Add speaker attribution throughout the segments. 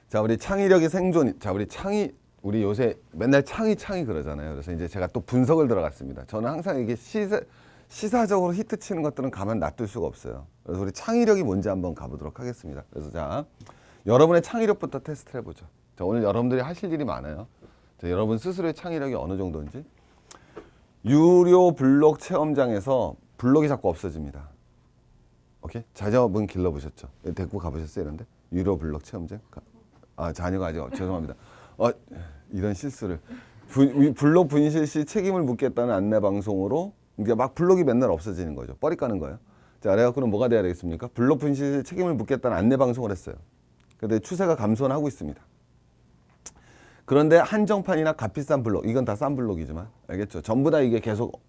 Speaker 1: 자, 우리 창의력이 생존. 자, 우리 요새 맨날 창의 그러잖아요. 그래서 이제 제가 또 분석을 들어갔습니다. 저는 항상 이게 시사적으로 히트 치는 것들은 가만 놔둘 수가 없어요. 그래서 우리 창의력이 뭔지 한번 가보도록 하겠습니다. 그래서 자, 여러분의 창의력부터 테스트를 해보죠. 자, 오늘 여러분들이 하실 일이 많아요. 자, 여러분 스스로의 창의력이 어느 정도인지. 유료 블록 체험장에서 블록이 자꾸 없어집니다. 오케이? 자녀분 길러보셨죠? 데리고 가보셨어요? 이런데? 유료 블록 체험장? 자녀가 아직 죄송합니다. 이런 실수를. 블록 분실 시 책임을 묻겠다는 안내 방송으로 이게 막 블록이 맨날 없어지는 거죠. 뻘이 까는 거예요. 자, 내가 그럼 뭐가 돼야 되겠습니까? 블록 분실 시 책임을 묻겠다는 안내 방송을 했어요. 근데 추세가 감소는 하고 있습니다. 그런데 한정판이나 값비싼 블록, 이건 다 싼 블록이지만, 알겠죠? 전부 다 이게 계속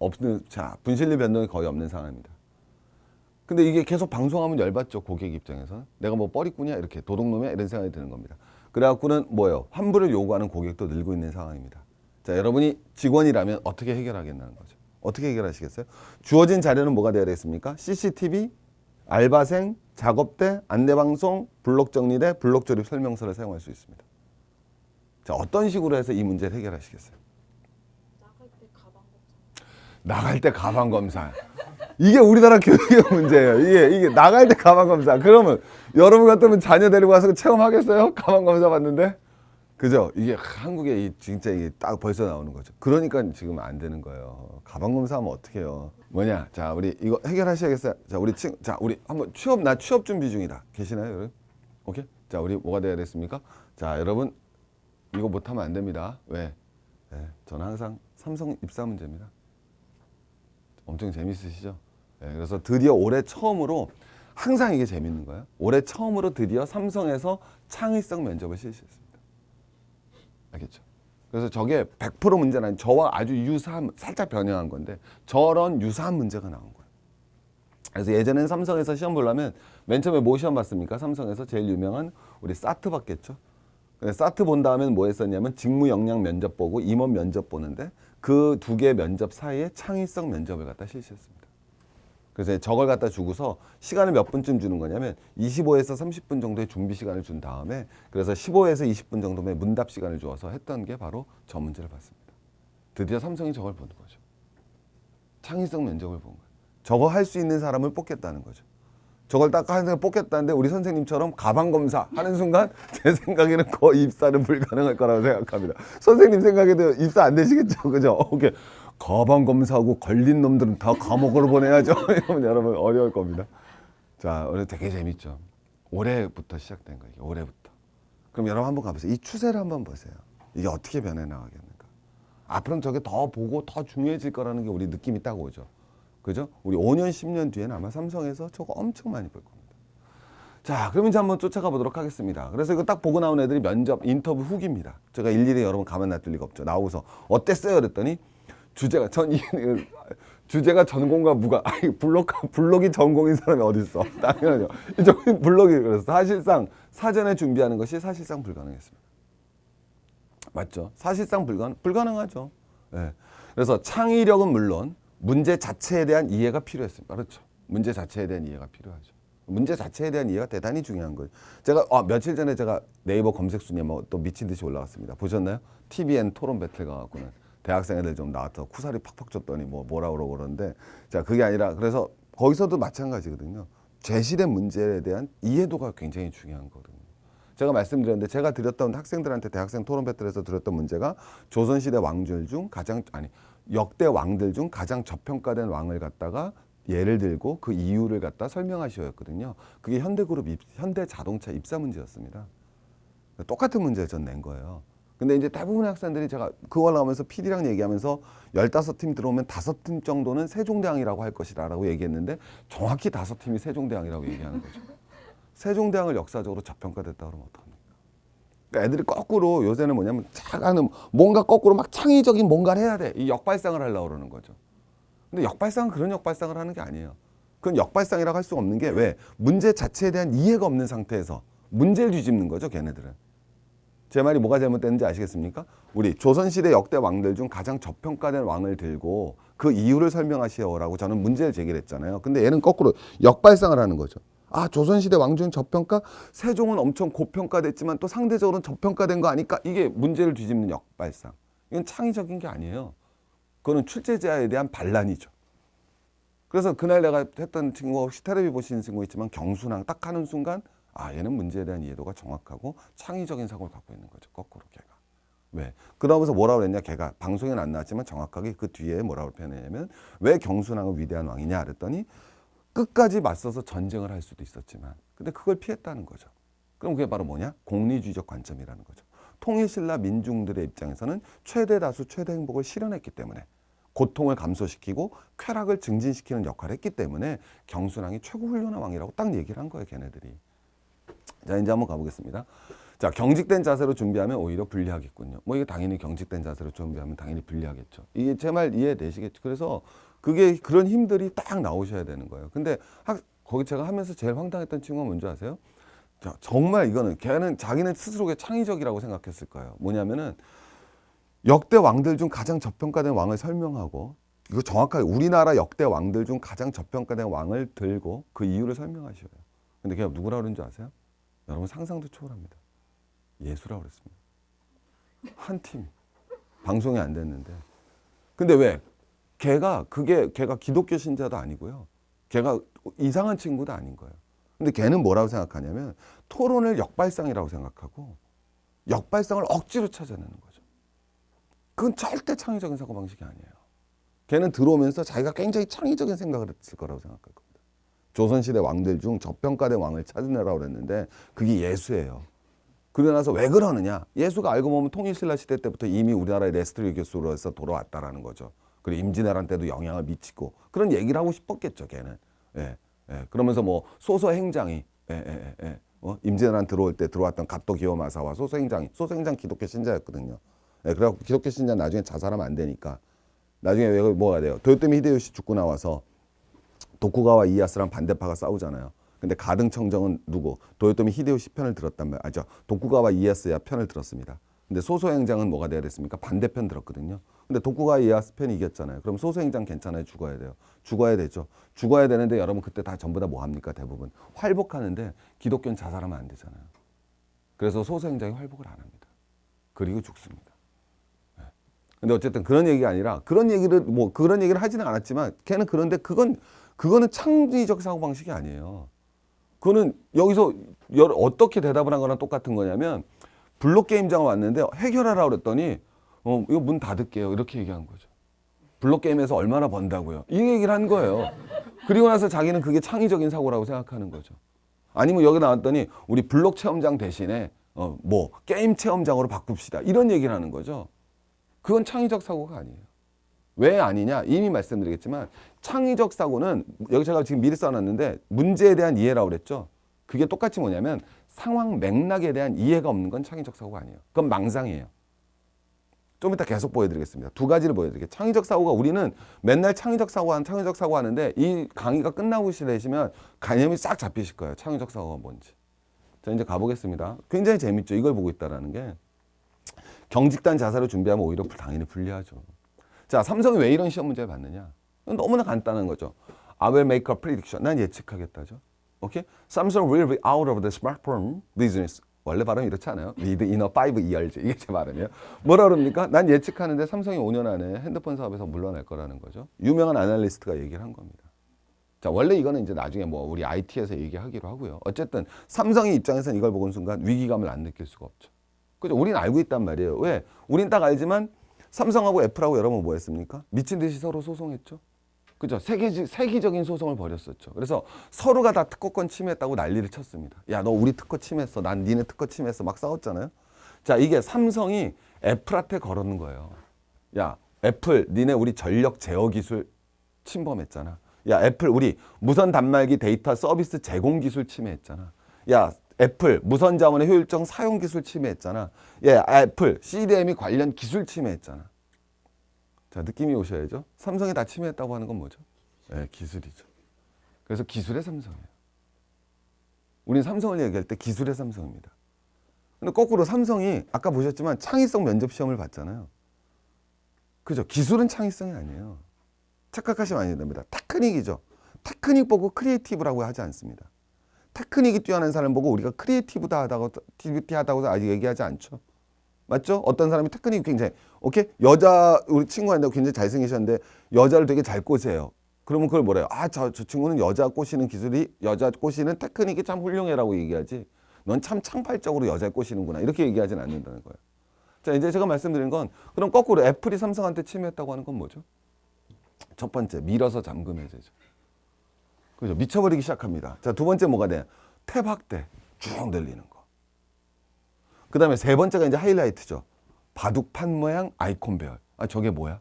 Speaker 1: 분실률 변동이 거의 없는 상황입니다. 근데 이게 계속 방송하면 열받죠, 고객 입장에서는. 내가 뭐 뻘이꾼이야? 이렇게 도둑놈이야? 이런 생각이 드는 겁니다. 그래갖고는 뭐예요? 환불을 요구하는 고객도 늘고 있는 상황입니다. 자, 여러분이 직원이라면 어떻게 해결하겠다는 거죠. 어떻게 해결하시겠어요? 주어진 자료는 뭐가 되어야 되겠습니까? CCTV, 알바생, 작업대, 안내방송, 블록 정리대, 블록 조립 설명서를 사용할 수 있습니다. 자, 어떤 식으로 해서 이 문제를 해결하시겠어요? 나갈 때 가방 검사. 이게 우리나라 교육의 문제예요. 이게 나갈 때 가방 검사. 그러면 여러분 같으면 자녀 데리고 와서 체험하겠어요? 가방 검사 받는데? 그죠? 이게 한국에 진짜 이게 딱 벌써 나오는 거죠. 그러니까 지금 안 되는 거예요. 가방 검사하면 어떡해요? 뭐냐? 자, 우리 이거 해결하셔야겠어요. 자, 우리 한번 취업 준비 중이다. 계시나요, 여러분? 오케이? 자, 우리 뭐가 돼야 됐습니까? 자, 여러분 이거 못하면 안 됩니다. 왜? 네, 저는 항상 삼성 입사 문제입니다. 엄청 재밌으시죠? 네, 그래서 드디어 올해 처음으로 항상 이게 재밌는 거예요. 올해 처음으로 드디어 삼성에서 창의성 면접을 실시했습니다. 알겠죠? 그래서 저게 100% 문제는 아닌 저와 아주 유사한, 살짝 변형한 건데 저런 유사한 문제가 나온 거예요. 그래서 예전엔 삼성에서 시험 보려면 맨 처음에 뭐 시험 봤습니까? 삼성에서 제일 유명한 우리 사트 봤겠죠? 근데 사트 본 다음에는 뭐 했었냐면 직무 역량 면접 보고 임원 면접 보는데 그 두 개 면접 사이에 창의성 면접을 갖다 실시했습니다. 그래서 저걸 갖다 주고서 시간을 몇 분쯤 주는 거냐면 25에서 30분 정도의 준비 시간을 준 다음에 그래서 15에서 20분 정도의 문답 시간을 주어서 했던 게 바로 저 문제를 봤습니다. 드디어 삼성이 저걸 보는 거죠. 창의성 면접을 본 거예요. 저거 할 수 있는 사람을 뽑겠다는 거죠. 저걸 딱 하는 뽑겠다는데 우리 선생님처럼 가방 검사 하는 순간 제 생각에는 거의 입사는 불가능할 거라고 생각합니다. 선생님 생각에도 입사 안 되시겠죠, 그죠? 오케이. 가방 검사하고 걸린 놈들은 다 감옥으로 보내야죠. 이러면 여러분 어려울 겁니다. 자, 오늘 되게 재밌죠. 올해부터 시작된 거예요. 올해부터. 그럼 여러분 한번 가보세요. 이 추세를 한번 보세요. 이게 어떻게 변해 나가겠는가? 앞으로는 저게 더 보고 더 중요해질 거라는 게 우리 느낌이 딱 오죠. 그죠? 우리 5년, 10년 뒤에는 아마 삼성에서 저거 엄청 많이 볼 겁니다. 자, 그럼 이제 한번 쫓아가 보도록 하겠습니다. 그래서 이거 딱 보고 나온 애들이 면접 인터뷰 후기입니다. 제가 일일이 여러분 가만 놔둘 리가 없죠. 나오고서 어땠어요? 그랬더니 주제가 전공과 무관. 블록이 전공인 사람이 어디 있어? 당연하죠. 저기 블록이 그래서 사실상 사전에 준비하는 것이 사실상 불가능했습니다. 맞죠? 사실상 불가능하죠. 네. 그래서 창의력은 물론 문제 자체에 대한 이해가 필요했습니다. 그렇죠. 문제 자체에 대한 이해가 필요하죠. 문제 자체에 대한 이해가 대단히 중요한 거예요. 제가 며칠 전에 제가 네이버 검색 순위에 뭐 또 미친 듯이 올라갔습니다. 보셨나요? TVN 토론 배틀 가갖고는 대학생 애들 좀 나와서 쿠사리 팍팍 줬더니 뭐라 그러고 그러는데 자, 그게 아니라 그래서 거기서도 마찬가지거든요. 제시된 문제에 대한 이해도가 굉장히 중요한 거거든요. 제가 말씀드렸는데 제가 드렸던 학생들한테 대학생 토론 배틀에서 드렸던 문제가 조선시대 왕들 중 역대 왕들 중 가장 저평가된 왕을 갖다가 예를 들고 그 이유를 갖다 설명하셔였거든요. 그게 현대자동차 입사 문제였습니다. 똑같은 문제를 전 낸 거예요. 근데 이제 대부분의 학생들이 제가 그걸 나오면서 PD랑 얘기하면서 15팀 들어오면 5팀 정도는 세종대왕이라고 할 것이라고 얘기했는데 정확히 5팀이 세종대왕이라고 얘기하는 거죠. 세종대왕을 역사적으로 저평가됐다 그러면 어떡합니까? 그러니까 애들이 거꾸로 요새는 뭐냐면 뭔가 거꾸로 막 창의적인 뭔가를 해야 돼. 이 역발상을 하려고 그러는 거죠. 근데 역발상은 그런 역발상을 하는 게 아니에요. 그건 역발상이라고 할 수 없는 게 왜? 문제 자체에 대한 이해가 없는 상태에서 문제를 뒤집는 거죠, 걔네들은. 제 말이 뭐가 잘못됐는지 아시겠습니까? 우리 조선시대 역대 왕들 중 가장 저평가된 왕을 들고 그 이유를 설명하시오라고 저는 문제를 제기를 했잖아요. 근데 얘는 거꾸로 역발상을 하는 거죠. 아, 조선시대 왕조는 저평가, 세종은 엄청 고평가됐지만 또 상대적으로는 저평가된 거 아닐까? 이게 문제를 뒤집는 역발상. 이건 창의적인 게 아니에요. 그거는 출제자에 대한 반란이죠. 그래서 그날 내가 했던 친구가 혹시 텔레비 보시는 친구 있지만 경순왕 딱 하는 순간 아, 얘는 문제에 대한 이해도가 정확하고 창의적인 사고를 갖고 있는 거죠. 거꾸로 걔가. 왜? 그러면서 뭐라고 그랬냐? 걔가 방송에는 안 나왔지만 정확하게 그 뒤에 뭐라고 표현했냐면 왜 경순왕은 위대한 왕이냐 그랬더니 끝까지 맞서서 전쟁을 할 수도 있었지만 근데 그걸 피했다는 거죠. 그럼 그게 바로 뭐냐? 공리주의적 관점이라는 거죠. 통일신라 민중들의 입장에서는 최대 다수 최대 행복을 실현했기 때문에 고통을 감소시키고 쾌락을 증진시키는 역할을 했기 때문에 경순왕이 최고 훌륭한 왕이라고 딱 얘기를 한 거예요, 걔네들이. 자, 이제 한번 가보겠습니다. 자, 경직된 자세로 준비하면 오히려 불리하겠군요. 뭐 이게 당연히 경직된 자세로 준비하면 당연히 불리하겠죠. 이게 제 말 이해되시겠죠? 그래서 그게 그런 힘들이 딱 나오셔야 되는 거예요. 근데 거기 제가 하면서 제일 황당했던 친구가 뭔지 아세요? 자, 정말 이거는 걔는 자기는 스스로가 창의적이라고 생각했을 거예요. 뭐냐면은 역대 왕들 중 가장 저평가된 왕을 설명하고 이거 정확하게 우리나라 역대 왕들 중 가장 저평가된 왕을 들고 그 이유를 설명하셔요. 근데 걔가 누구라고 그러는 줄 아세요? 여러분 상상도 초월합니다. 예수라고 그랬습니다. 한 팀. 방송이 안 됐는데. 근데 왜? 걔가 기독교 신자도 아니고요. 걔가 이상한 친구도 아닌 거예요. 근데 걔는 뭐라고 생각하냐면 토론을 역발상이라고 생각하고 역발상을 억지로 찾아내는 거죠. 그건 절대 창의적인 사고방식이 아니에요. 걔는 들어오면서 자기가 굉장히 창의적인 생각을 했을 거라고 생각할 겁니다. 조선시대 왕들 중 저평가된 왕을 찾으라고 그랬는데 그게 예수예요. 그러고 나서 왜 그러느냐? 예수가 알고 보면 통일신라 시대 때부터 이미 우리나라의 레스토리 교수로서 돌아왔다라는 거죠. 그리고 임진왜란 때도 영향을 미치고 그런 얘기를 하고 싶었겠죠, 걔는. 예, 예. 그러면서 뭐 소서행장이 임진왜란 들어올 때 들어왔던 갑도 기요마사와 소서행장 기독교 신자였거든요. 예, 그래갖고 기독교 신자 나중에 자살하면 안 되니까 나중에 왜 뭐가 돼요? 도요토미 히데요시 죽고 나와서 도쿠가와 이에야스랑 반대파가 싸우잖아요. 근데 가등청정은 누구? 도요토미 히데요시 편을 들었단 말이죠. 아니죠. 도쿠가와 이에야스야 편을 들었습니다. 근데 소서행장은 뭐가 돼야 됐습니까? 반대편 들었거든요. 근데 도쿠가와 이에야스 편이 이겼잖아요. 그럼 소서행장 괜찮아요? 죽어야 돼요. 죽어야 되죠. 죽어야 되는데 여러분 그때 다 전부 다 뭐 합니까? 대부분 활복하는데 기독교는 자살하면 안 되잖아요. 그래서 소서행장이 활복을 안 합니다. 그리고 죽습니다. 근데 어쨌든 그런 얘기가 아니라 그런 얘기를 하지는 않았지만 걔는 그런데 그거는 창의적 사고방식이 아니에요. 그거는 여기서 어떻게 대답을 한 거랑 똑같은 거냐면 블록게임장을 왔는데 해결하라고 그랬더니 이거 문 닫을게요. 이렇게 얘기한 거죠. 블록게임에서 얼마나 번다고요. 이 얘기를 한 거예요. 그리고 나서 자기는 그게 창의적인 사고라고 생각하는 거죠. 아니면 여기 나왔더니 우리 블록 체험장 대신에 게임 체험장으로 바꿉시다. 이런 얘기를 하는 거죠. 그건 창의적 사고가 아니에요. 왜 아니냐? 이미 말씀드리겠지만 창의적 사고는 여기 제가 지금 미리 써놨는데 문제에 대한 이해라고 그랬죠. 그게 똑같이 뭐냐면 상황 맥락에 대한 이해가 없는 건 창의적 사고가 아니에요. 그건 망상이에요. 좀 이따 계속 보여드리겠습니다. 두 가지를 보여드릴게요. 창의적 사고가 우리는 맨날 창의적 사고 하는데 이 강의가 끝나고 되시면 개념이 싹 잡히실 거예요. 창의적 사고가 뭔지. 자, 이제 가보겠습니다. 굉장히 재밌죠. 이걸 보고 있다라는 게. 경직된 자세로 준비하면 오히려 당연히 불리하죠. 자, 삼성이 왜 이런 시험 문제를 받느냐? 너무나 간단한 거죠. I will make a prediction. 난 예측하겠다죠. 오케이? Samsung will be out of the smartphone business. 원래 발음이 이렇지 않아요? Within 5 years. 이게 제 발음이에요. 뭐라 그럽니까? 난 예측하는데 삼성이 5년 안에 핸드폰 사업에서 물러날 거라는 거죠. 유명한 애널리스트가 얘기를 한 겁니다. 자, 원래 이거는 이제 나중에 우리 IT에서 얘기하기로 하고요. 어쨌든 삼성의 입장에서는 이걸 보는 순간 위기감을 안 느낄 수가 없죠. 그죠? 우리는 알고 있단 말이에요. 왜? 우린 딱 알지만 삼성하고 애플하고 여러분 뭐 했습니까? 미친 듯이 서로 소송했죠. 그죠? 세계적인 소송을 벌였었죠. 그래서 서로가 다 특허권 침해했다고 난리를 쳤습니다. 야, 너 우리 특허 침해했어. 난 니네 특허 침해했어. 막 싸웠잖아요. 자, 이게 삼성이 애플한테 걸었는 거예요. 야, 애플, 니네 우리 전력 제어 기술 침범했잖아. 야, 애플, 우리 무선 단말기 데이터 서비스 제공 기술 침해했잖아. 야, 애플 무선 자원의 효율적 사용 기술 침해했잖아. 예, 애플 CDM이 관련 기술 침해했잖아. 자, 느낌이 오셔야죠. 삼성이 다 침해했다고 하는 건 뭐죠? 예, 기술이죠. 그래서 기술의 삼성이에요. 우린 삼성을 얘기할 때 기술의 삼성입니다. 근데 거꾸로 삼성이 아까 보셨지만 창의성 면접 시험을 봤잖아요. 그죠? 기술은 창의성이 아니에요. 착각하시면 안 됩니다. 테크닉이죠. 테크닉 보고 크리에이티브라고 하지 않습니다. 테크닉이 뛰어난 사람 보고 우리가 크리에이티비티하다고 아직 얘기하지 않죠. 맞죠? 어떤 사람이 테크닉이 굉장히 오케이? 여자 우리 친구한테 굉장히 잘생기셨는데 여자를 되게 잘 꼬세요. 그러면 그걸 뭐래요? 아, 저 친구는 여자 꼬시는 기술이 여자 꼬시는 테크닉이 참 훌륭해라고 얘기하지. 넌 참 창발적으로 여자 꼬시는구나. 이렇게 얘기하지는 않는다는 거예요. 자, 이제 제가 말씀드린 건 그럼 거꾸로 애플이 삼성한테 침해했다고 하는 건 뭐죠? 첫 번째, 밀어서 잠금 해제죠. 그죠? 미쳐버리기 시작합니다. 자, 두 번째 뭐가 돼? 탭 확대 쭉 늘리는 거. 그 다음에 세 번째가 이제 하이라이트죠. 바둑판 모양 아이콘 배열. 아, 저게 뭐야?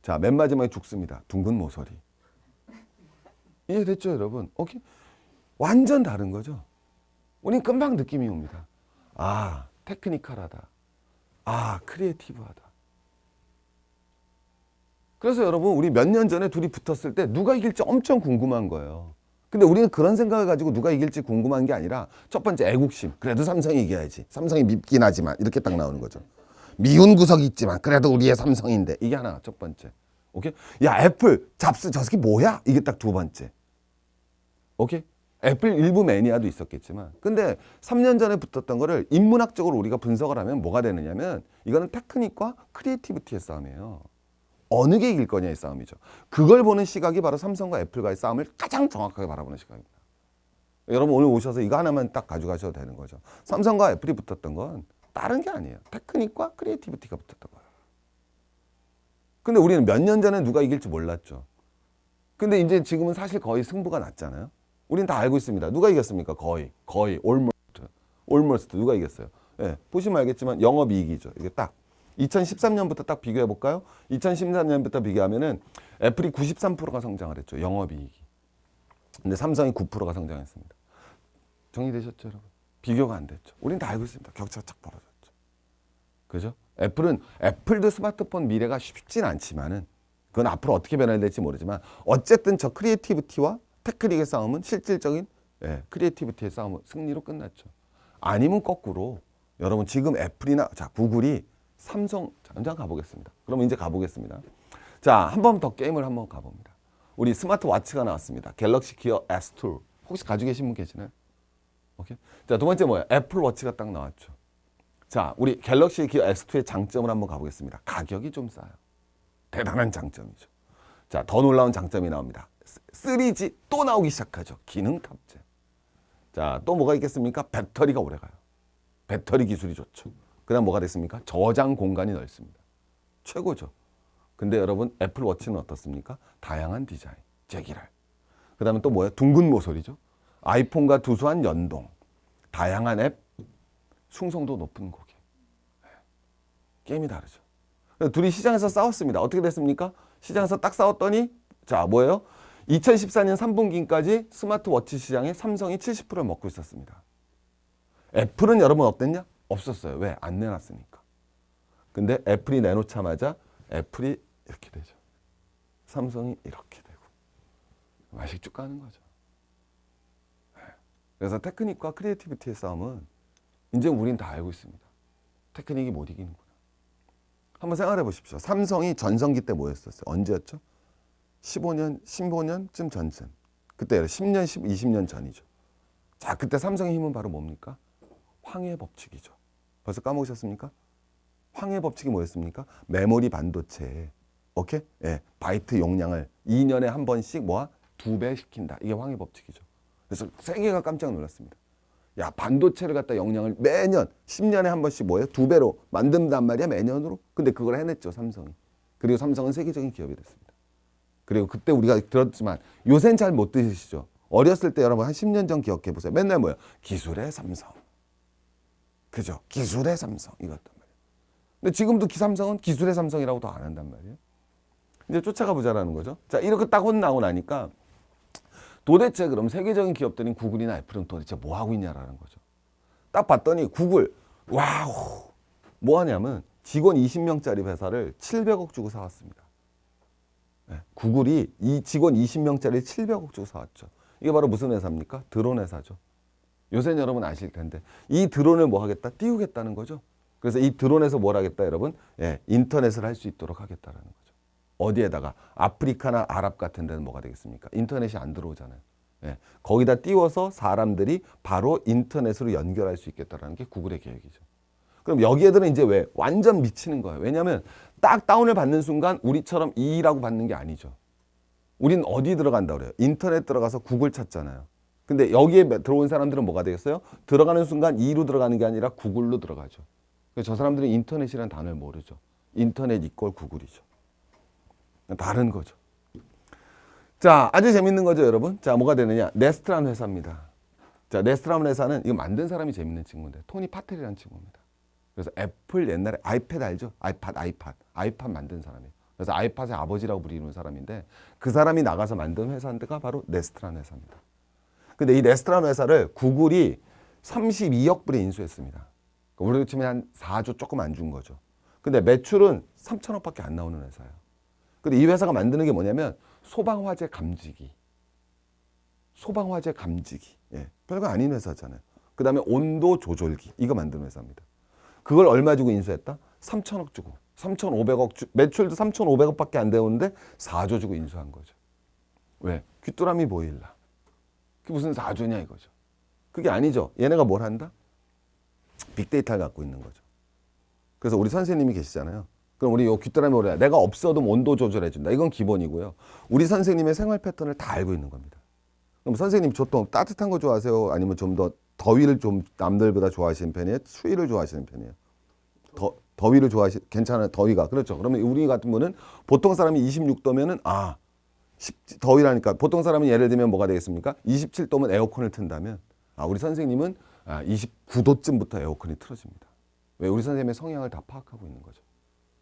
Speaker 1: 자, 맨 마지막에 죽습니다. 둥근 모서리. 이해됐죠, 여러분? 오케이? 완전 다른 거죠. 우린 금방 느낌이 옵니다. 아, 테크니컬하다. 아, 크리에이티브하다. 그래서 여러분, 우리 몇 년 전에 둘이 붙었을 때 누가 이길지 엄청 궁금한 거예요. 근데 우리는 그런 생각을 가지고 누가 이길지 궁금한 게 아니라 첫 번째 애국심. 그래도 삼성이 이겨야지. 삼성이 밉긴 하지만 이렇게 딱 나오는 거죠. 미운 구석이 있지만 그래도 우리의 삼성인데 이게 하나 첫 번째. 오케이? 야, 애플 잡스 저 새끼 뭐야? 이게 딱 두 번째. 오케이? 애플 일부 매니아도 있었겠지만 근데 3년 전에 붙었던 거를 인문학적으로 우리가 분석을 하면 뭐가 되느냐면 이거는 테크닉과 크리에이티비티의 싸움이에요. 어느 게 이길 거냐의 싸움이죠. 그걸 보는 시각이 바로 삼성과 애플과의 싸움을 가장 정확하게 바라보는 시각입니다. 여러분 오늘 오셔서 이거 하나만 딱 가져가셔도 되는 거죠. 삼성과 애플이 붙었던 건 다른 게 아니에요. 테크닉과 크리에이티비티가 붙었던 거예요. 근데 우리는 몇 년 전에 누가 이길지 몰랐죠. 근데 이제 지금은 사실 거의 승부가 났잖아요. 우린 다 알고 있습니다. 누가 이겼습니까? 거의 almost 누가 이겼어요? 예, 보시면 알겠지만 영업이익이죠. 이게 딱 2013년부터 딱 비교해 볼까요? 2013년부터 비교하면은 애플이 93%가 성장을 했죠. 영업이익이. 근데 삼성이 9%가 성장했습니다. 정리되셨죠, 여러분? 비교가 안 됐죠. 우린 다 알고 있습니다. 격차가 착 벌어졌죠. 그죠? 애플도 스마트폰 미래가 쉽진 않지만은 그건 앞으로 어떻게 변화될지 모르지만 어쨌든 저 크리에이티비티와 테크닉의 싸움은 실질적인 크리에이티비티의 싸움은 승리로 끝났죠. 아니면 거꾸로 여러분 지금 애플이나 자 구글이 삼성 잠깐 가보겠습니다. 그럼 이제 가보겠습니다. 자, 한 번 더 게임을 한번 가봅니다. 우리 스마트워치가 나왔습니다. 갤럭시 기어 S2 혹시 가지고 계신 분 계시나요? 오케이. 자, 두 번째 뭐예요? 애플워치가 딱 나왔죠. 자, 우리 갤럭시 기어 S2의 장점을 한번 가보겠습니다. 가격이 좀 싸요. 대단한 장점이죠. 자, 더 놀라운 장점이 나옵니다. 3G 또 나오기 시작하죠. 기능 탑재. 자, 또 뭐가 있겠습니까? 배터리가 오래 가요. 배터리 기술이 좋죠. 그 다음 뭐가 됐습니까? 저장 공간이 넓습니다. 최고죠. 근데 여러분 애플워치는 어떻습니까? 다양한 디자인, 재기랄. 그 다음에 또 뭐예요? 둥근 모서리죠. 아이폰과 두수한 연동, 다양한 앱, 충성도 높은 고객. 게임이 다르죠. 그래서 둘이 시장에서 싸웠습니다. 어떻게 됐습니까? 시장에서 딱 싸웠더니 자 뭐예요? 2014년 3분기까지 스마트워치 시장에 삼성이 70%를 먹고 있었습니다. 애플은 여러분 어땠냐? 없었어요. 왜? 안 내놨으니까. 근데 애플이 내놓자마자 애플이 이렇게 되죠. 삼성이 이렇게 되고 맛이 쭉 가는 거죠. 그래서 테크닉과 크리에이티비티의 싸움은 이제 우린 다 알고 있습니다. 테크닉이 못 이기는구나. 한번 생각해 보십시오. 삼성이 전성기 때 뭐였었어요? 언제였죠? 15년쯤 전쯤. 그때 10년, 20년 전이죠. 자, 그때 삼성의 힘은 바로 뭡니까? 황해 법칙이죠. 벌써 까먹으셨습니까? 황해 법칙이 뭐였습니까? 메모리 반도체에 오케이? 예, 바이트 용량을 2년에 한 번씩 뭐야? 2배 시킨다. 이게 황해 법칙이죠. 그래서 세계가 깜짝 놀랐습니다. 야, 반도체를 갖다 용량을 매년 10년에 한 번씩 뭐예요? 2배로 만든단 말이야, 매년으로. 근데 그걸 해냈죠, 삼성이. 그리고 삼성은 세계적인 기업이 됐습니다. 그리고 그때 우리가 들었지만 요새는 잘 못 들으시죠. 어렸을 때 여러분 한 10년 전 기억해 보세요. 맨날 뭐예요? 기술의 삼성. 그죠? 기술의 삼성 이거였단 말이에요. 근데 지금도 삼성은 기술의 삼성이라고 더 안 한단 말이에요. 이제 쫓아가 보자라는 거죠. 자, 이렇게 딱 혼나고 나니까 도대체 그럼 세계적인 기업들인 구글이나 애플은 도대체 뭐 하고 있냐라는 거죠. 딱 봤더니 구글 와우 뭐 하냐면 직원 20명짜리 회사를 700억 주고 사왔습니다. 네, 구글이 이 직원 20명짜리 700억 주고 사왔죠. 이게 바로 무슨 회사입니까? 드론 회사죠. 요새는 여러분 아실 텐데 이 드론을 뭐 하겠다? 띄우겠다는 거죠. 그래서 이 드론에서 뭘 하겠다 여러분? 예, 인터넷을 할 수 있도록 하겠다라는 거죠. 어디에다가 아프리카나 아랍 같은 데는 뭐가 되겠습니까? 인터넷이 안 들어오잖아요. 예, 거기다 띄워서 사람들이 바로 인터넷으로 연결할 수 있겠다라는 게 구글의 계획이죠. 그럼 여기에들은 이제 왜 완전 미치는 거예요. 왜냐하면 딱 다운을 받는 순간 우리처럼 2라고 받는 게 아니죠. 우린 어디 들어간다 그래요? 인터넷 들어가서 구글 찾잖아요. 근데 여기에 들어온 사람들은 뭐가 되겠어요? 들어가는 순간 2로 들어가는 게 아니라 구글로 들어가죠. 그래서 저 사람들은 인터넷이라는 단어를 모르죠. 인터넷 이꼴 구글이죠. 다른 거죠. 자, 아주 재밌는 거죠, 여러분. 자, 뭐가 되느냐? 네스트라는 회사입니다. 자, 네스트라는 회사는 이거 만든 사람이 재밌는 친구인데 토니 파텔이라는 친구입니다. 그래서 애플 옛날에 아이패드 알죠? 아이팟 만든 사람이에요. 그래서 아이팟의 아버지라고 부르는 사람인데 그 사람이 나가서 만든 회사가 바로 네스트라는 회사입니다. 근데 이 네스트라는 회사를 구글이 32억 불에 인수했습니다. 우리로 치면 한 4조 조금 안 준 거죠. 근데 매출은 3천억밖에 안 나오는 회사예요. 근데 이 회사가 만드는 게 뭐냐면 소방화재 감지기. 예, 별거 아닌 회사잖아요. 그 다음에 온도 조절기. 이거 만드는 회사입니다. 그걸 얼마 주고 인수했다? 3천억 주고. 3,500억 매출도 3,500억밖에 안 되는데 4조 주고 인수한 거죠. 왜? 귀뚜라미 보일라. 그게 무슨 4조냐 이거죠. 그게 아니죠. 얘네가 뭘 한다? 빅데이터를 갖고 있는 거죠. 그래서 우리 선생님이 계시잖아요. 그럼 우리 요 귀뚜라미 보일라. 내가 없어도 온도 조절해준다. 이건 기본이고요. 우리 선생님의 생활 패턴을 다 알고 있는 겁니다. 그럼 선생님 보통 따뜻한 거 좋아하세요? 아니면 좀 더 더위를 좀 남들보다 좋아하시는 편이에요? 추위를 좋아하시는 편이에요? 더위를 괜찮아요? 더위가. 그렇죠. 그러면 우리 같은 분은 보통 사람이 26도면은 더위라니까 보통 사람은 예를 들면 뭐가 되겠습니까? 27도면 에어컨을 튼다면 우리 선생님은 29도쯤부터 에어컨이 틀어집니다. 왜? 우리 선생님의 성향을 다 파악하고 있는 거죠.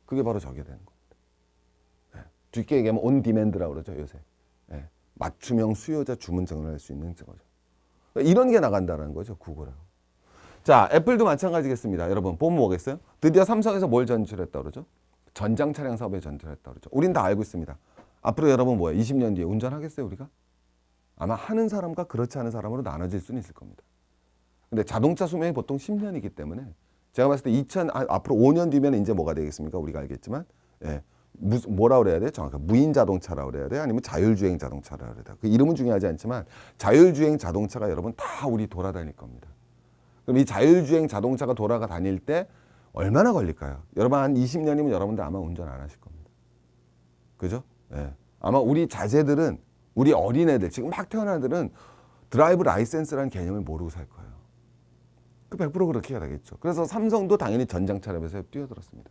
Speaker 1: 그게 바로 저게 되는 겁니다. 네. 쉽게 얘기하면 온 디맨드라고 그러죠, 요새. 네. 맞춤형 수요자 주문 전환할 수 있는 거죠. 이런 게 나간다는 거죠, 구글하고. 자, 애플도 마찬가지겠습니다. 여러분, 보면 뭐겠어요? 드디어 삼성에서 뭘 전출했다 그러죠? 전장 차량 사업에 전출했다 그러죠. 우린 다 알고 있습니다. 앞으로 여러분 뭐예요? 20년 뒤에 운전하겠어요, 우리가? 아마 하는 사람과 그렇지 않은 사람으로 나눠질 수는 있을 겁니다. 근데 자동차 수명이 보통 10년이기 때문에 제가 봤을 때 앞으로 5년 뒤면 이제 뭐가 되겠습니까? 우리가 알겠지만, 예. 뭐라 그래야 돼? 정확하게 무인 자동차라 그래야 돼? 아니면 자율주행 자동차라 그래야 돼? 그 이름은 중요하지 않지만 자율주행 자동차가 여러분 다 우리 돌아다닐 겁니다. 그럼 이 자율주행 자동차가 다닐 때 얼마나 걸릴까요? 여러분 한 20년이면 여러분들 아마 운전 안 하실 겁니다. 그죠? 예. 아마 우리 자제들은 우리 어린애들 지금 막 태어난 애들은 드라이브 라이센스라는 개념을 모르고 살 거예요. 그 100% 그렇게 해야 되겠죠. 그래서 삼성도 당연히 전장차량에서 뛰어들었습니다.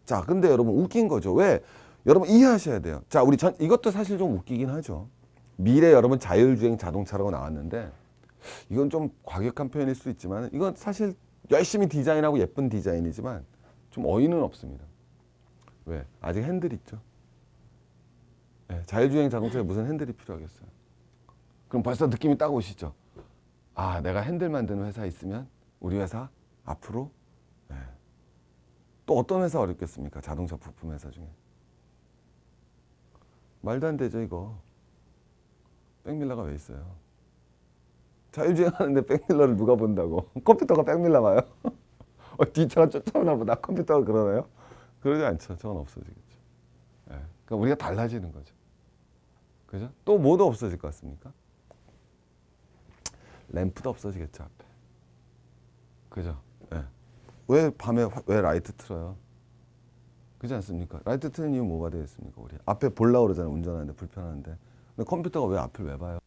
Speaker 1: 자, 근데 여러분 웃긴 거죠. 왜? 여러분 이해하셔야 돼요. 자, 이것도 사실 좀 웃기긴 하죠. 미래 여러분 자율주행 자동차라고 나왔는데 이건 좀 과격한 표현일 수 있지만 이건 사실 열심히 디자인하고 예쁜 디자인이지만 좀 어이는 없습니다. 왜? 아직 핸들 있죠. 네, 자율주행 자동차에 무슨 핸들이 필요하겠어요. 그럼 벌써 느낌이 딱 오시죠. 내가 핸들 만드는 회사에 있으면 우리 회사 앞으로 또 어떤 회사 어렵겠습니까? 자동차 부품 회사 중에. 말도 안 되죠, 이거. 백밀러가 왜 있어요? 자율주행 하는데 백밀러를 누가 본다고? 컴퓨터가 백밀러 봐요? 뒷차가 쫓아오나 보다. 컴퓨터가 그러나요? 그러지 않죠. 저건 없어지겠죠. 그러니까 우리가 달라지는 거죠. 그죠? 또 뭐도 없어질 것 같습니까? 램프도 없어지겠죠, 앞에. 그죠? 왜 밤에 왜 라이트 틀어요? 그렇지 않습니까? 라이트 트는 이유 뭐가 되겠습니까? 우리 앞에 보려고 그러잖아요. 운전하는데 불편한데. 근데 컴퓨터가 왜 앞을 왜 봐요?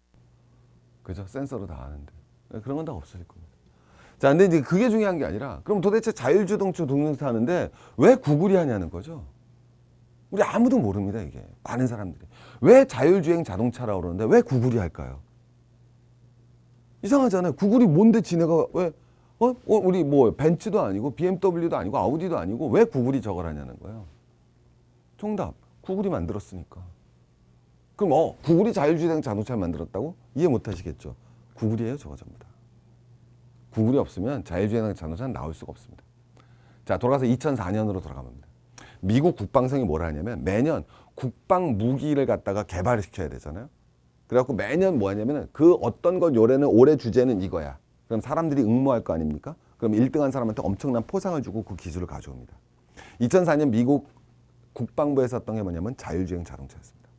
Speaker 1: 그죠? 센서로 다 아는데. 그런 건 다 없어질 겁니다. 자, 근데 이제 그게 중요한 게 아니라 그럼 도대체 자율주행차 동영상 하는데 왜 구글이 하냐는 거죠. 우리 아무도 모릅니다, 이게. 많은 사람들이. 왜 자율주행 자동차라고 그러는데 왜 구글이 할까요? 이상하잖아요. 구글이 뭔데 지네가 왜 우리 벤츠도 아니고 BMW도 아니고 아우디도 아니고 왜 구글이 저걸 하냐는 거예요. 정답. 구글이 만들었으니까. 그럼 구글이 자율주행 자동차를 만들었다고? 이해 못 하시겠죠. 구글이에요, 저거 전부 다. 구글이 없으면 자율주행 자동차는 나올 수가 없습니다. 자, 돌아가서 2004년으로 돌아갑니다. 미국 국방성이 뭐라 하냐면 매년 국방 무기를 갖다가 개발시켜야 되잖아요. 그래갖고 매년 뭐 하냐면은 그 어떤 것 올해 주제는 이거야. 그럼 사람들이 응모할 거 아닙니까? 그럼 1등한 사람한테 엄청난 포상을 주고 그 기술을 가져옵니다. 2004년 미국 국방부에서 했던 게 뭐냐면 자율주행 자동차였습니다.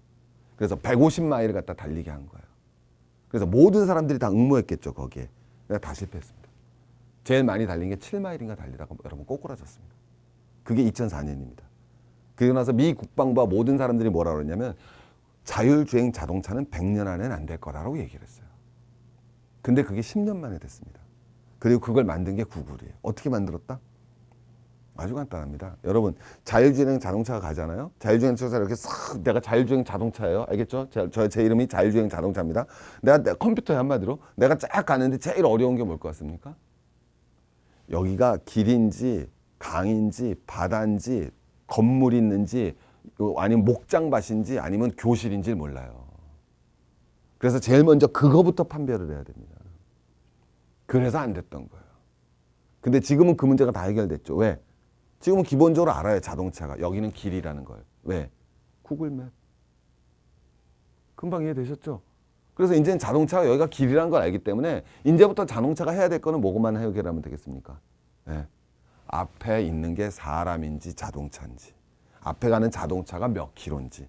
Speaker 1: 그래서 150마일을 갖다 달리게 한 거예요. 그래서 모든 사람들이 다 응모했겠죠 거기에. 내가 다 실패했습니다. 제일 많이 달린 게 7마일인가 달리다가 여러분 꼬꾸라졌습니다. 그게 2004년입니다. 그리고 나서 미 국방부와 모든 사람들이 뭐라 그러냐면 자율주행 자동차는 100년 안에는 안 될 거라고 얘기를 했어요. 근데 그게 10년 만에 됐습니다. 그리고 그걸 만든 게 구글이에요. 어떻게 만들었다? 아주 간단합니다. 여러분 자율주행 자동차가 가잖아요. 자율주행 자동차 이렇게 싹 내가 자율주행 자동차예요. 알겠죠? 제 이름이 자율주행 자동차입니다. 내가 컴퓨터에 한마디로 내가 쫙 가는데 제일 어려운 게 뭘 것 같습니까? 여기가 길인지 강인지 바다인지 건물이 있는지 아니면 목장밭인지 아니면 교실인지 몰라요. 그래서 제일 먼저 그거부터 판별을 해야 됩니다. 그래서 안 됐던 거예요. 근데 지금은 그 문제가 다 해결됐죠. 왜? 지금은 기본적으로 알아요. 자동차가. 여기는 길이라는 걸. 왜? 구글맵. 금방 이해되셨죠? 그래서 이제는 자동차가 여기가 길이라는 걸 알기 때문에 이제부터 자동차가 해야 될 거는 뭐만 해결하면 되겠습니까? 네. 앞에 있는 게 사람인지 자동차인지, 앞에 가는 자동차가 몇 킬로인지,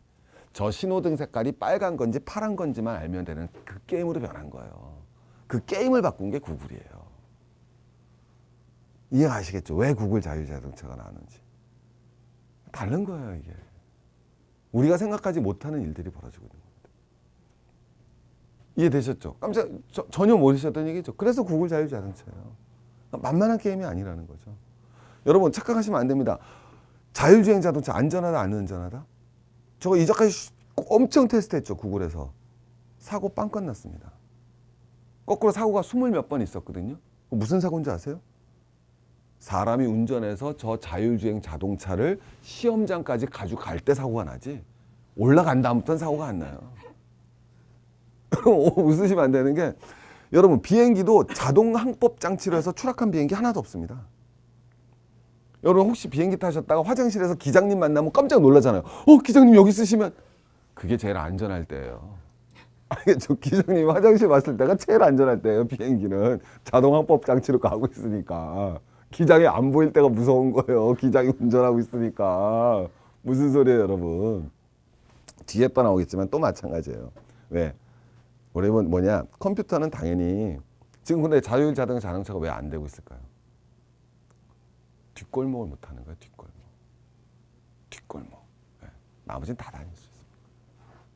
Speaker 1: 저 신호등 색깔이 빨간 건지 파란 건지만 알면 되는 그 게임으로 변한 거예요. 그 게임을 바꾼 게 구글이에요. 이해가시겠죠? 왜 구글 자율자동차가 나왔는지. 다른 거예요, 이게. 우리가 생각하지 못하는 일들이 벌어지고 있는 겁니다. 이해되셨죠? 깜짝 전혀 모르셨던 얘기죠. 그래서 구글 자율자동차예요. 만만한 게임이 아니라는 거죠. 여러분 착각하시면 안 됩니다. 자율주행 자동차 안전하다 안 안전하다? 저거 이전까지 엄청 테스트했죠. 구글에서. 사고 빵끝 났습니다. 거꾸로 사고가 20몇 번 있었거든요. 무슨 사고인지 아세요? 사람이 운전해서 저 자율주행 자동차를 시험장까지 가지고 갈 때 사고가 나지 올라간 다음부터는 사고가 안 나요. 웃으시면 안 되는 게 여러분 비행기도 자동 항법 장치로 해서 추락한 비행기 하나도 없습니다. 여러분 혹시 비행기 타셨다가 화장실에서 기장님 만나면 깜짝 놀라잖아요. 기장님 여기 있으시면 그게 제일 안전할 때예요. 알겠죠? 기장님 화장실 왔을 때가 제일 안전할 때예요. 비행기는 자동 항법 장치로 가고 있으니까. 기장이 안 보일 때가 무서운 거예요. 기장이 운전하고 있으니까. 무슨 소리예요, 여러분? 뒤에 또 나오겠지만 또 마찬가지예요. 왜? 우리는 뭐냐? 컴퓨터는 당연히 지금 근데 자율자동차가 왜 안 되고 있을까요? 뒷골목을 못 하는 거예요. 뒷골목. 네. 나머지는 다 다닐 수 있습니다.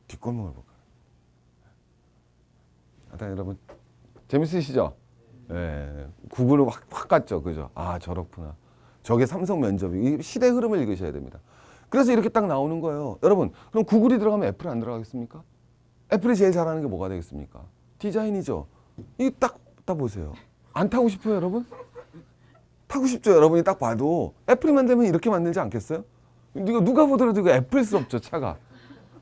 Speaker 1: 뒷골목을 못 가요. 하여튼 여러분 재밌으시죠? 네. 구글은 확 갔죠. 그죠? 아 저렇구나. 저게 삼성 면접이 이 시대 흐름을 읽으셔야 됩니다. 그래서 이렇게 딱 나오는 거예요. 여러분 그럼 구글이 들어가면 애플 안 들어가겠습니까? 애플이 제일 잘하는 게 뭐가 되겠습니까? 디자인이죠. 이거 딱 보세요. 안 타고 싶어요, 여러분? 타고 싶죠, 여러분이 딱 봐도. 애플이 만들면 이렇게 만들지 않겠어요? 이거 누가 보더라도 이거 애플스럽죠, 차가.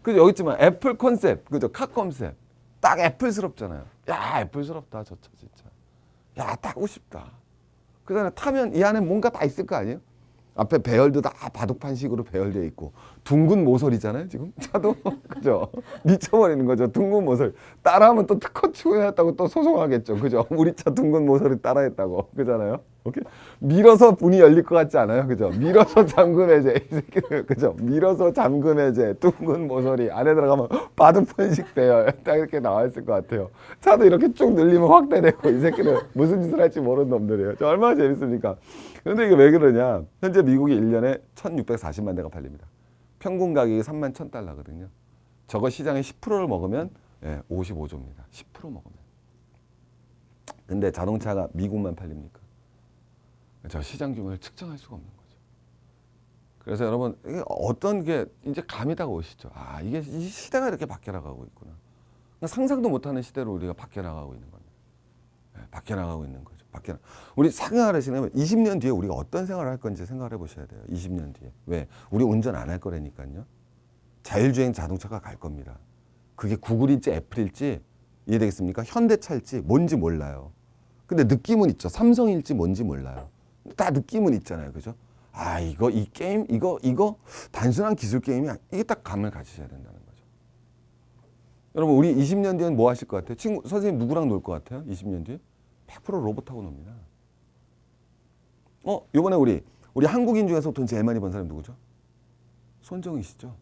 Speaker 1: 그죠? 여기 있지만 애플 컨셉, 그죠? 카 컨셉. 딱 애플스럽잖아요. 야, 애플스럽다, 저 차 진짜. 야, 타고 싶다. 그다음에 타면 이 안에 뭔가 다 있을 거 아니에요? 앞에 배열도 다 바둑판식으로 배열되어 있고 둥근 모서리잖아요 지금 차도 그죠 미쳐버리는 거죠. 둥근 모서리 따라하면 또 특허 추구했다고 또 소송하겠죠. 그죠? 우리 차 둥근 모서리 따라했다고 그잖아요. 오케이? 밀어서 문이 열릴 것 같지 않아요? 그죠? 밀어서 잠금 해제 이 새끼들 그죠? 밀어서 잠금 해제 둥근 모서리 안에 들어가면 바둑판식 배열 딱 이렇게 나와 있을 것 같아요. 차도 이렇게 쭉 늘리면 확대되고 이 새끼들 무슨 짓을 할지 모르는 놈들이에요. 저 얼마나 재밌습니까? 그런데 이게 왜 그러냐? 현재 미국이 1년에 1,640만 대가 팔립니다. 평균 가격이 31,000달러거든요. 저거 시장의 10%를 먹으면 55조입니다. 10% 먹으면. 근데 자동차가 미국만 팔립니까? 저 시장 규모를 측정할 수가 없는 거죠. 그래서 여러분 이게 어떤 게 이제 감이 다가오시죠. 아 이게 이 시대가 이렇게 바뀌어나가고 있구나. 상상도 못하는 시대로 우리가 바뀌어나가고 있는 겁니다. 바뀌어나가고 있는 거죠. 우리 생활하시려면 20년 뒤에 우리가 어떤 생활을 할 건지 생각을 해보셔야 돼요. 20년 뒤에. 왜? 우리 운전 안 할 거라니까요. 자율주행 자동차가 갈 겁니다. 그게 구글일지 애플일지 이해되겠습니까? 현대차일지 뭔지 몰라요. 근데 느낌은 있죠. 삼성일지 뭔지 몰라요. 다 느낌은 있잖아요. 그죠? 아 이 게임 이거 단순한 기술 게임이 이게 딱 감을 가지셔야 된다는 거죠. 여러분 우리 20년 뒤엔 뭐 하실 것 같아요? 선생님 누구랑 놀 것 같아요? 20년 뒤에? 100% 로봇하고 놉니다. 요번에 우리 한국인 중에서 돈 제일 많이 번 사람 누구죠? 손정희 씨죠.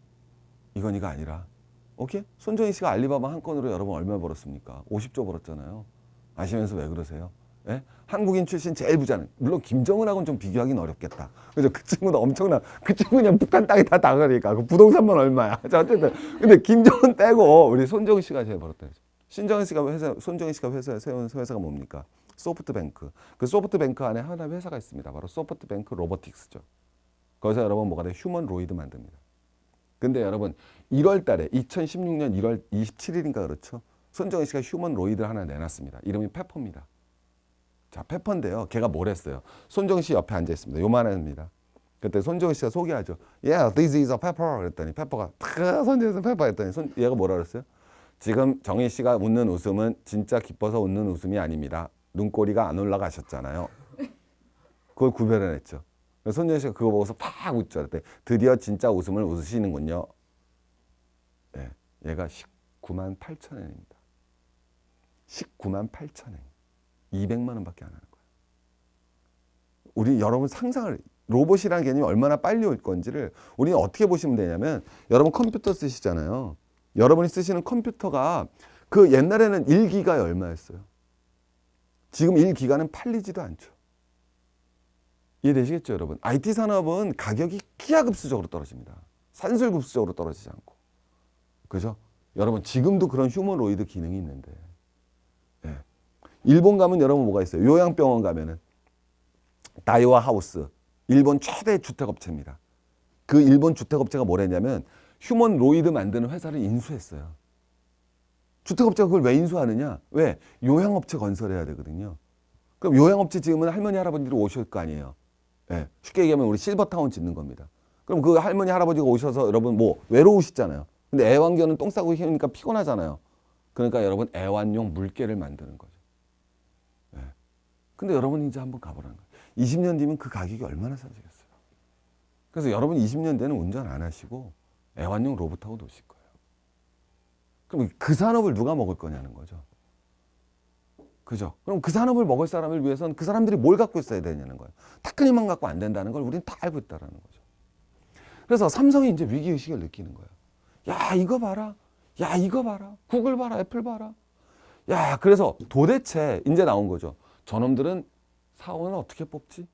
Speaker 1: 이건희가 아니라 오케이? 손정희 씨가 알리바바 한 건으로 여러분 얼마 벌었습니까? 50조 벌었잖아요. 아시면서 왜 그러세요? 예? 한국인 출신 제일 부자는 물론 김정은하고는 좀 비교하기는 어렵겠다. 그죠? 그 친구도 엄청나. 그 친구 그냥 북한 땅에 다 나가니까 그 부동산만 얼마야. 자 어쨌든 근데 김정은 빼고 우리 손정희 씨가 제일 벌었다. 손정희 씨가 회사 세운 회사가 뭡니까? 소프트뱅크. 그 소프트뱅크 안에 하나 회사가 있습니다. 바로 소프트뱅크 로보틱스죠. 거기서 여러분 뭐가 돼? 휴먼 로이드 만듭니다. 근데 여러분 1월 달에 2016년 1월 27일인가 그렇죠? 손정희 씨가 휴먼 로이드를 하나 내놨습니다. 이름이 페퍼입니다. 자, 페퍼인데요. 걔가 뭘 했어요? 손정희 씨 옆에 앉아 있습니다. 요만합니다. 그때 손정희 씨가 소개하죠. Yeah, this is a pepper. 그랬더니 페퍼가 손정희 씨 페퍼 했더니 얘가 뭐라 그랬어요? 지금 정희 씨가 웃는 웃음은 진짜 기뻐서 웃는 웃음이 아닙니다. 눈꼬리가 안 올라가셨잖아요. 그걸 구별해냈죠. 손정희 씨가 그거 보고서 팍 웃죠. 그때 드디어 진짜 웃음을 웃으시는군요. 예, 얘가 19만 8천 원입니다. 19만 8천 원. 200만 원밖에 안 하는 거예요. 우리 여러분 상상을 로봇이라는 개념이 얼마나 빨리 올 건지를 우리는 어떻게 보시면 되냐면 여러분 컴퓨터 쓰시잖아요. 여러분이 쓰시는 컴퓨터가 그 옛날에는 1기가에 얼마였어요? 지금 1기가는 팔리지도 않죠. 이해되시겠죠, 여러분? IT 산업은 가격이 기하급수적으로 떨어집니다. 산술급수적으로 떨어지지 않고. 그죠? 여러분, 지금도 그런 휴머노이드 기능이 있는데. 예. 일본 가면 여러분 뭐가 있어요? 요양병원 가면은 다이와 하우스. 일본 최대 주택업체입니다. 그 일본 주택업체가 뭘 했냐면 휴머노이드 만드는 회사를 인수했어요. 주택업체가 그걸 왜 인수하느냐? 왜? 요양업체 건설해야 되거든요. 그럼 요양업체 지으면 할머니, 할아버지들이 오실 거 아니에요. 예, 쉽게 얘기하면 우리 실버타운 짓는 겁니다. 그럼 그 할머니, 할아버지가 오셔서 여러분 뭐 외로우시잖아요. 근데 애완견은 똥 싸고 키우니까 피곤하잖아요. 그러니까 여러분 애완용 물개를 만드는 거죠. 예. 근데 여러분이 이제 한번 가보라는 거예요. 20년 뒤면 그 가격이 얼마나 싸지겠어요. 그래서 여러분 20년 뒤에는 운전 안 하시고 애완용 로봇하고 노실 거예요. 그럼 그 산업을 누가 먹을 거냐는 거죠. 그죠? 그럼 그 산업을 먹을 사람을 위해서는 그 사람들이 뭘 갖고 있어야 되냐는 거예요. 테크닉만 갖고 안 된다는 걸 우리는 다 알고 있다는 거죠. 그래서 삼성이 이제 위기의식을 느끼는 거예요. 야, 이거 봐라. 야, 이거 봐라. 구글 봐라. 애플 봐라. 야, 그래서 도대체 이제 나온 거죠. 저놈들은 사원을 어떻게 뽑지?